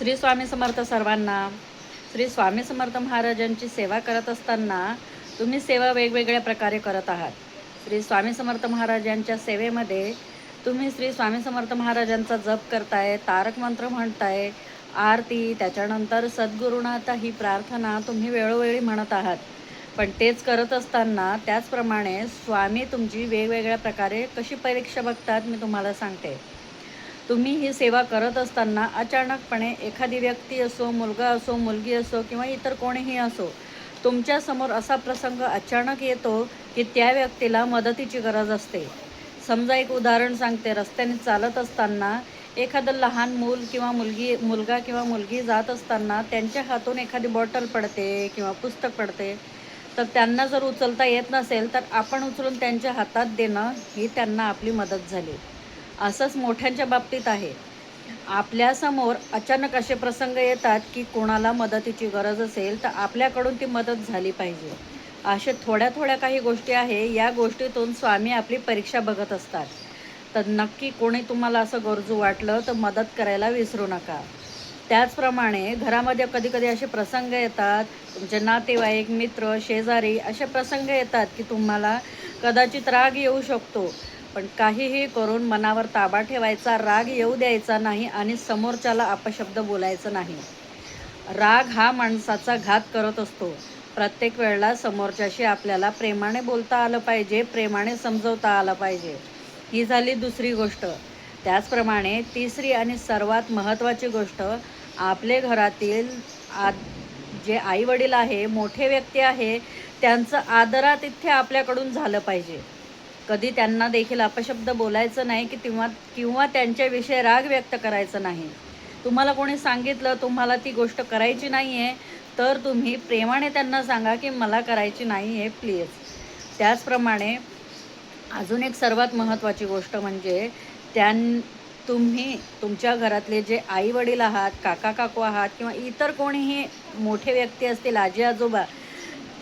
श्री स्वामी समर्थ सर्वांना. श्री स्वामी समर्थ महाराजांची सेवा करत असताना तुम्ही सेवा वेगवेगळ्या प्रकारे करत आहात. श्री स्वामी समर्थ महाराजांच्या सेवेमध्ये तुम्ही श्री स्वामी समर्थ महाराजांचा जप करताय, तारक मंत्र म्हणताय, आरती, त्याच्यानंतर सद्गुरुनाथ ही प्रार्थना तुम्ही वेळोवेळी म्हणत आहात. पण तेच करत असताना त्याचप्रमाणे स्वामी तुमची वेगवेगळ्या प्रकारे कशी परीक्षा बघतात मी तुम्हाला सांगते. तुम्ही ही सेवा करत असताना अचानकपणे एखादी व्यक्ती असो, मुलगा असो, मुलगी असो किंवा इतर कोणीही असो, तुमच्यासमोर असा प्रसंग अचानक येतो की त्या व्यक्तीला मदतीची गरज असते. समजा एक उदाहरण सांगते. रस्त्याने चालत असताना एखादं लहान मूल किंवा मुलगा किंवा मुलगी जात असताना त्यांच्या हातून एखादी बॉटल पडते किंवा पुस्तक पडते. तर त्यांना जर उचलता येत नसेल तर आपण उचलून त्यांच्या हातात देणं ही त्यांना आपली मदत झाली. असंच मोठ्यांच्या बाबतीत आहे. आपल्यासमोर अचानक असे प्रसंग येतात की कोणाला मदतीची गरज असेल तर आपल्याकडून ती मदत झाली पाहिजे. अशा थोड्या थोड्या काही गोष्टी आहे. या गोष्टीतून स्वामी आपली परीक्षा बघत असतात. तर नक्की कोणी तुम्हाला असं गरजू वाटलं तर मदत करायला विसरू नका. त्याचप्रमाणे घरामध्ये कधी कधी असे प्रसंग येतात, तुमचे नातेवाईक, मित्र, शेजारी असे प्रसंग येतात की तुम्हाला कदाचित राग येऊ शकतो. पण काहीही करून मनावर ताबा ठेवायचा, राग येऊ द्यायचा नाही आणि समोरच्याला अपशब्द बोलायचं नाही. राग हा माणसाचा घात करत असतो. प्रत्येक वेळेला समोरच्याशी आपल्याला प्रेमाने बोलता आलं पाहिजे, प्रेमाने समजवता आलं पाहिजे. ही झाली दुसरी गोष्ट. त्याचप्रमाणे तिसरी आणि सर्वात महत्त्वाची गोष्ट, आपले घरातील जे आई वडील आहे, मोठे व्यक्ती आहे, त्यांचं आदरातिथ्य आपल्याकडून झालं पाहिजे. कधी त्यांना देखील अपशब्द बोलायचं नाही की किंवा त्यांच्याविषयी राग व्यक्त करायचं नाही. तुम्हाला कोणी सांगितलं तुम्हाला ती गोष्ट करायची नाही आहे, तर तुम्ही प्रेमाने त्यांना सांगा की मला करायची नाही आहे प्लीज. त्याचप्रमाणे अजून एक सर्वात महत्त्वाची गोष्ट म्हणजे तुम्ही तुमच्या घरातले जे आई वडील आहात, काका काकू आहात किंवा इतर कोणीही मोठे व्यक्ती असतील, आजी आजोबा,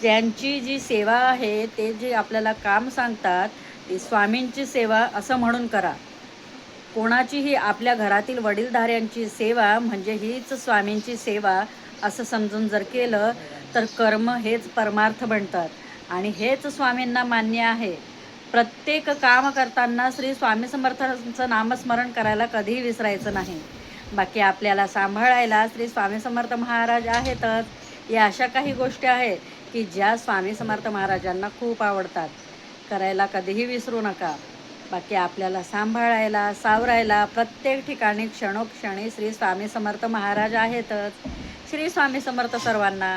त्यांची जी सेवा आहे, ते जे आपल्याला काम सांगतात ती स्वामींची सेवा असं म्हणून करा. कोणाचीही आपल्या घरातील वडीलधाऱ्यांची सेवा म्हणजे हीच स्वामींची सेवा असं समजून जर केलं तर कर्म हेच परमार्थ बनतात आणि हेच स्वामींना मान्य आहे. प्रत्येक काम करताना श्री स्वामी समर्थांचं नामस्मरण करायला कधीही विसरायचं नाही. बाकी आपल्याला सांभाळायला श्री स्वामी समर्थ महाराज आहेतच. या अशा काही गोष्टी आहेत की ज्या स्वामी समर्थ महाराजांना खूप आवडतात. करायला कधीही विसरू नका. बाकी आपल्याला सांभाळायला, सावरायला प्रत्येक ठिकाणी क्षणोक्षणी श्री स्वामी समर्थ महाराज आहेतच. श्री स्वामी समर्थ सर्वांना.